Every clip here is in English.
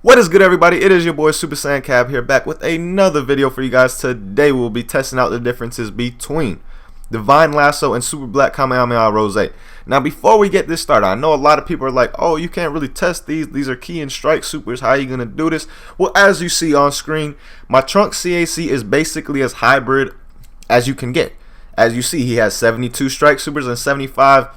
What is good, everybody? It is your boy Super Saiyan Cab here, back with another video for you guys. Today we'll be testing out the differences between Divine Lasso and Super Black Kamehameha Rose. Now before we get this started, I know a lot of people are like, oh, you can't really test these are key and strike supers, how are you gonna do this? Well, as you see on screen, my Trunks CAC is basically as hybrid as you can get. As you see, he has 72 strike supers and 75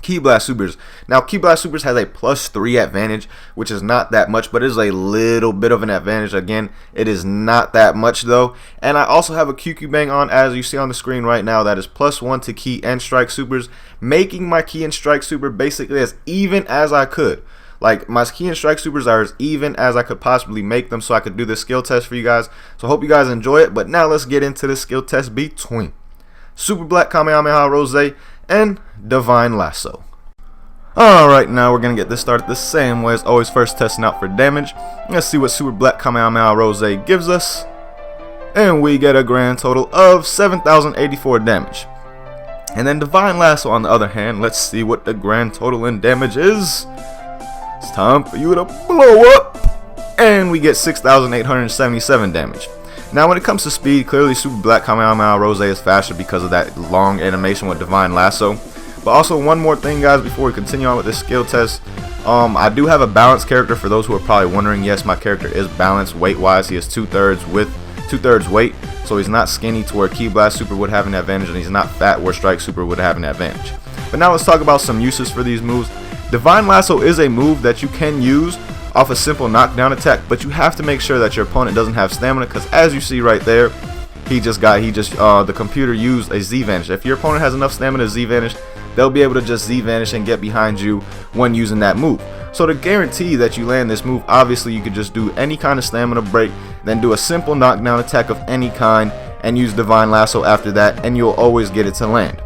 Ki Blast supers. Now Ki Blast supers has a +3 advantage, which is not that much, but it is a little bit of an advantage. Again, it is not that much though. And I also have a QQ Bang on, as you see on the screen right now, that is +1 to Ki and strike supers, making my Ki and strike super basically as even as I could. Like, my Ki and strike supers are as even as I could possibly make them, so I could do this skill test for you guys. So I hope you guys enjoy it. But now let's get into the skill test between Super Black Kamehameha Rose and Divine Lasso. Alright, now we're going to get this started the same way as always, first testing out for damage. Let's see what Super Black Kamehameha Rose gives us. And we get a grand total of 7,084 damage. And then Divine Lasso, on the other hand, let's see what the grand total in damage is. It's time for you to blow up. And we get 6,877 damage. Now when it comes to speed, clearly Super Black Kamehameha Rose is faster because of that long animation with Divine Lasso. But also one more thing, guys, before we continue on with this skill test, I do have a balanced character. For those who are probably wondering, yes, my character is balanced weight wise. He is 2/3 weight, so he's not skinny to where Ki Blast super would have an advantage, and he's not fat where strike super would have an advantage. But now let's talk about some uses for these moves. Divine Lasso is a move that you can use off a simple knockdown attack, but you have to make sure that your opponent doesn't have stamina, because as you see right there, the computer used a Z vanish. If your opponent has enough stamina to Z vanish, they'll be able to just Z vanish and get behind you when using that move. So to guarantee that you land this move, obviously you could just do any kind of stamina break, then do a simple knockdown attack of any kind and use Divine Lasso after that, and you'll always get it to land.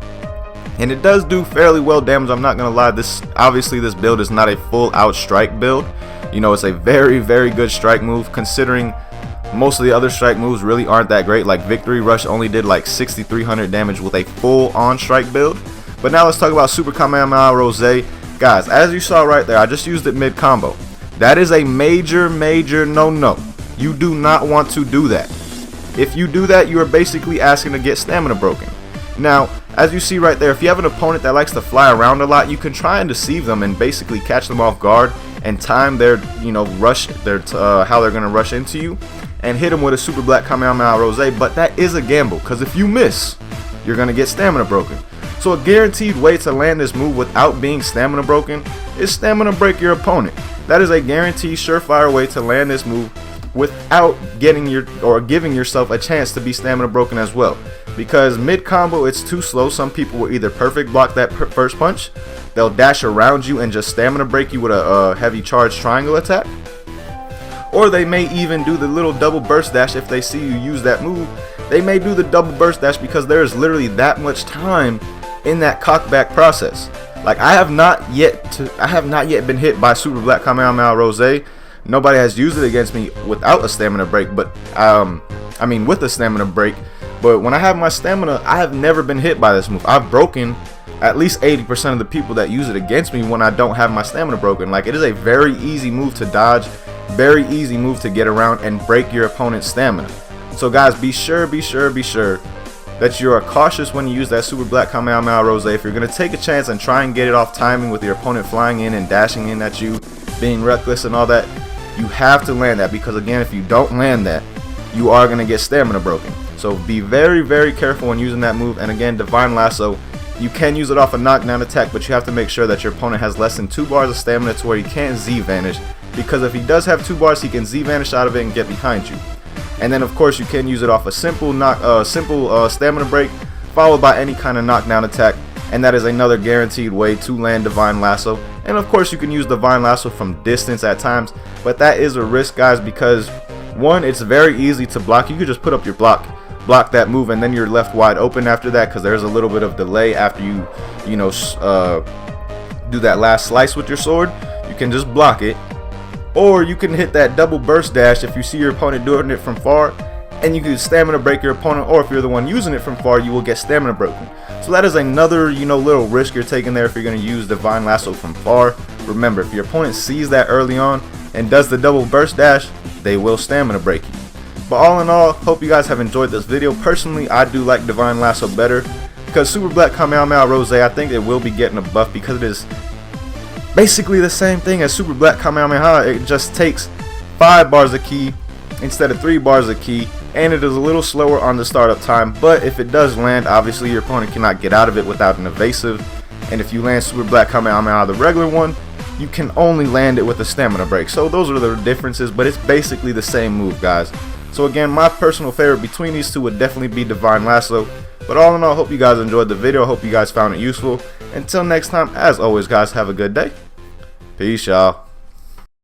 And it does do fairly well damage, I'm not gonna lie. Obviously this build is not a full out strike build. You know, it's a very good strike move, considering most of the other strike moves really aren't that great. Like Victory Rush only did like 6,300 damage with a full on strike build. But now let's talk about Super Kamehameha Rose. Guys, as you saw right there, I just used it mid combo. That is a major no. You do not want to do that. If you do that, you are basically asking to get stamina broken. Now, as you see right there, if you have an opponent that likes to fly around a lot, you can try and deceive them and basically catch them off guard and time their, how they're gonna rush into you, and hit them with a Super Black Kamehameha Rose. But that is a gamble, because if you miss, you're gonna get stamina broken. So a guaranteed way to land this move without being stamina broken is stamina break your opponent. That is a guaranteed surefire way to land this move without giving yourself a chance to be stamina broken as well. Because mid combo it's too slow. Some people will either perfect block that first punch, they'll dash around you and just stamina break you with a heavy charge triangle attack, or they may even do the little double burst dash. If they see you use that move, they may do the double burst dash, because there is literally that much time in that cockback process. Like, I have not yet been hit by Super Black Kamehameha Rose. Nobody has used it against me without a stamina break, but with a stamina break. But when I have my stamina, I have never been hit by this move. I've broken at least 80% of the people that use it against me when I don't have my stamina broken. Like, it is a very easy move to dodge, very easy move to get around and break your opponent's stamina. So guys, be sure that you are cautious when you use that Super Black Kamehameha Rose. If you're going to take a chance and try and get it off timing with your opponent flying in and dashing in at you, being reckless and all that, you have to land that, because again, if you don't land that, you are going to get stamina broken. So be very careful when using that move. And again, Divine Lasso, you can use it off a knockdown attack, but you have to make sure that your opponent has less than 2 bars of stamina to where he can't Z vanish, because if he does have 2 bars, he can Z vanish out of it and get behind you. And then of course you can use it off a simple stamina break followed by any kind of knockdown attack, and that is another guaranteed way to land Divine Lasso. And of course you can use Divine Lasso from distance at times, but that is a risk, guys, because one, it's very easy to block. You could just put up your block that move, and then you're left wide open after that, because there's a little bit of delay after you do that last slice with your sword. You can just block it, or you can hit that double burst dash if you see your opponent doing it from far, and you can stamina break your opponent, or if you're the one using it from far, you will get stamina broken. So that is another little risk you're taking there if you're going to use Divine Lasso from far. Remember, if your opponent sees that early on, and does the double burst dash, they will stamina break you. But all in all, hope you guys have enjoyed this video. Personally, I do like Divine Lasso better because Super Black Kamehameha Rose, I think it will be getting a buff because it is basically the same thing as Super Black Kamehameha. It just takes 5 bars of ki instead of 3 bars of ki, and it is a little slower on the startup time, but if it does land, obviously your opponent cannot get out of it without an evasive, and if you land Super Black Kamehameha, the regular one, you can only land it with a stamina break. So those are the differences, but it's basically the same move, guys. So again, my personal favorite between these two would definitely be Divine Lasso. But all in all, hope you guys enjoyed the video. Hope you guys found it useful. Until next time, as always, guys, have a good day. Peace, y'all.